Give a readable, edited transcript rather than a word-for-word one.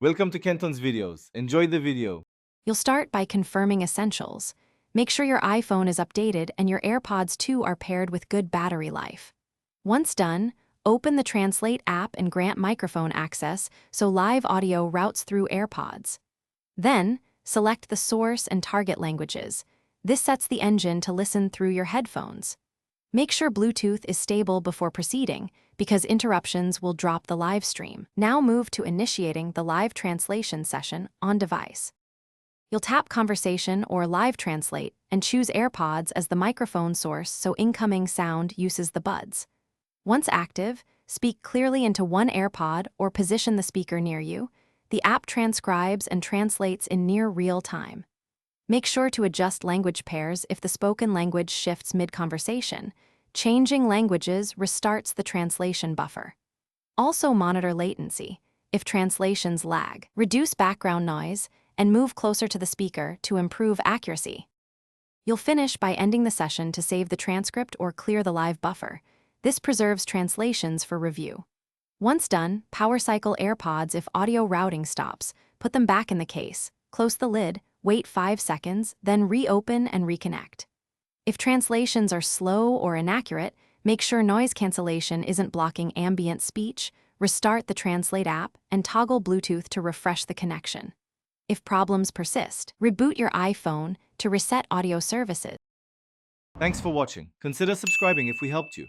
Welcome to Kenton's videos. Enjoy the video. You'll start by confirming essentials. Make sure your iPhone is updated and your AirPods 2 are paired with good battery life. Once done, open the Translate app and grant microphone access so live audio routes through AirPods. Then, select the source and target languages. This sets the engine to listen through your headphones. Make sure Bluetooth is stable before proceeding, because interruptions will drop the live stream. Now move to initiating the live translation session on device. You'll tap Conversation or Live Translate and choose AirPods as the microphone source so incoming sound uses the buds. Once active, speak clearly into one AirPod or position the speaker near you. The app transcribes and translates in near real time. Make sure to adjust language pairs if the spoken language shifts mid-conversation. Changing languages restarts the translation buffer. Also monitor latency. If translations lag, reduce background noise and move closer to the speaker to improve accuracy. You'll finish by ending the session to save the transcript or clear the live buffer. This preserves translations for review. Once done, power cycle AirPods if audio routing stops. Put them back in the case, close the lid, wait 5 seconds, then reopen and reconnect. If translations are slow or inaccurate, make sure noise cancellation isn't blocking ambient speech, restart the Translate app, and toggle Bluetooth to refresh the connection. If problems persist, reboot your iPhone to reset audio services. Thanks for watching. Consider subscribing if we helped you.